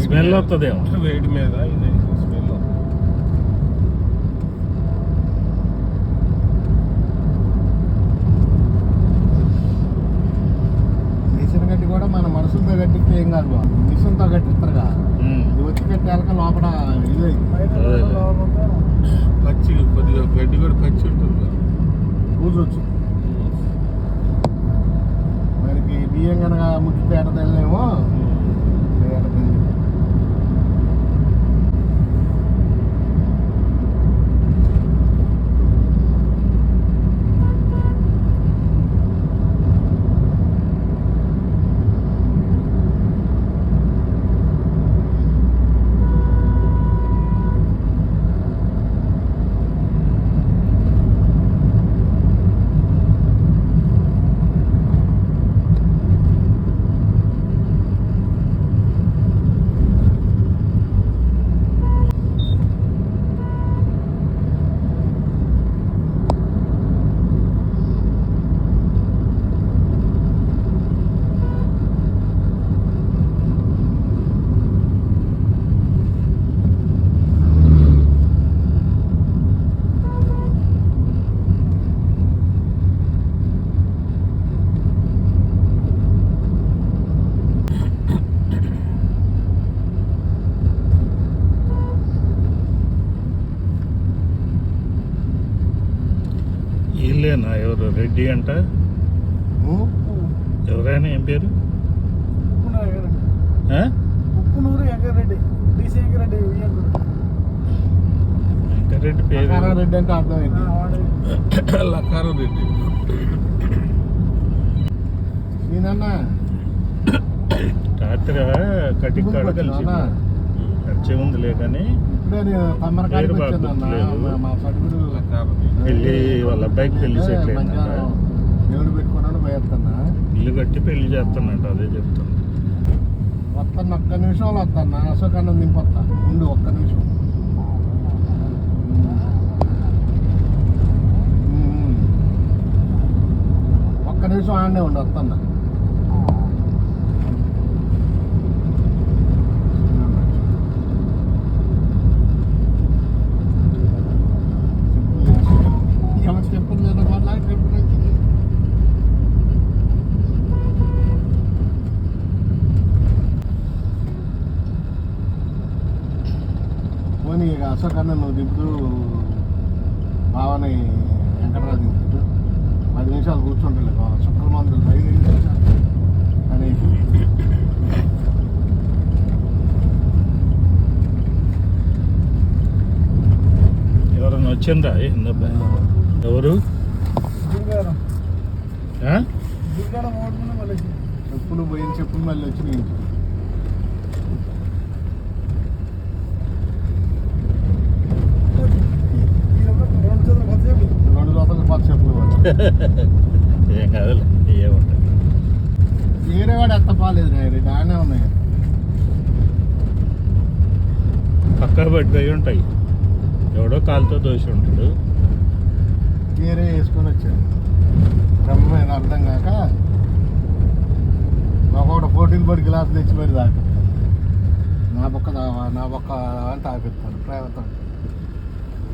Smell వస్తుందేమో వేడి మీద ఇది స్మెల్ మిషన్ గడ్డి కూడా మన మనసుతో గట్టిస్తే ఏం కాదు బాబు. మిషన్తో గట్టిస్తారుగా ఇది వచ్చి కట్టాక లోపల ఇది పచ్చి కొద్దిగా గడ్డి కూడా పచ్చి ఉంటుంది కూర్చోవచ్చు. మనకి బియ్యం కనుక ముక్కి పేట తెల్లేమో పేట తెల్లి వీళ్ళేనా ఎవరు రెడ్డి అంట ఎవరైనా ఏం పేరు ఉప్పునూరు వెంకరెడ్డి బీసీ వెంకరెడ్డి వెంకరెడ్డి పేరు రెడ్డి అంటే అర్థమైంది. లక్కారం రెడ్డి నేనన్నా రాత్రి కటింగ్ కాడ కలిసి ఖర్చే ఉందిలే కానీ ఇప్పుడే నేను తమ్మరకాడికి పేరు బాగా వచ్చానన్నా. గుర్తులేదు. మా సడుగుడు లక్కారం పెళ్ళి వాళ్ళ అబ్బాయికి పెళ్లి సెటిల్ అయిందంట. మధ్యాహ్నం దేవుడు పెట్టుకున్నాడు పోయేస్తున్నా. ఇల్లు కట్టి పెళ్లి చేస్తానంట. అదే చెప్తాను. వస్తాను ఒక్క నిమిషంలో వస్తాను. అశోకన్నం దింపొస్తా ముందు ఒక్క నిమిషం. ఒక్క నిమిషం ఆడనే ఉండి వస్తాను. చెప్పులు లేదా వాళ్ళ చెప్పులు వచ్చింది. పోనీ ఇక అశోకన్న నువ్వు దింపుతూ బావని వెంకటరాజు దింపుతూ 10 నిమిషాలు కూర్చుంటలే బావ శుక్రమందులు 5 నిమిషాలు అని ఎవరన్నా వచ్చిందా ఏందబ్బా? ఎవరు ఆ? చెప్పులు పోయిన చెప్పులు మళ్ళీ వచ్చి నేను రెండు రోజులు పాత చెప్పులు ఏం కాదులే ఏముంటుంది. వేరే వాడు ఎంత బాగాలేదు రే బాగానే ఉన్నాయి. పక్కా పడిపోయి ఉంటాయి. ఎవడో కాలుతో దోషి ఉంటాడు. వేరే వేసుకొని వచ్చాను బ్రహ్మమైన అర్థం కాక ఒకటి పోటీలు పడి గ్లాసులు తెచ్చి మరి తాపిస్తాను. నా బొక్క అని తాపిస్తాను ప్రేమతో.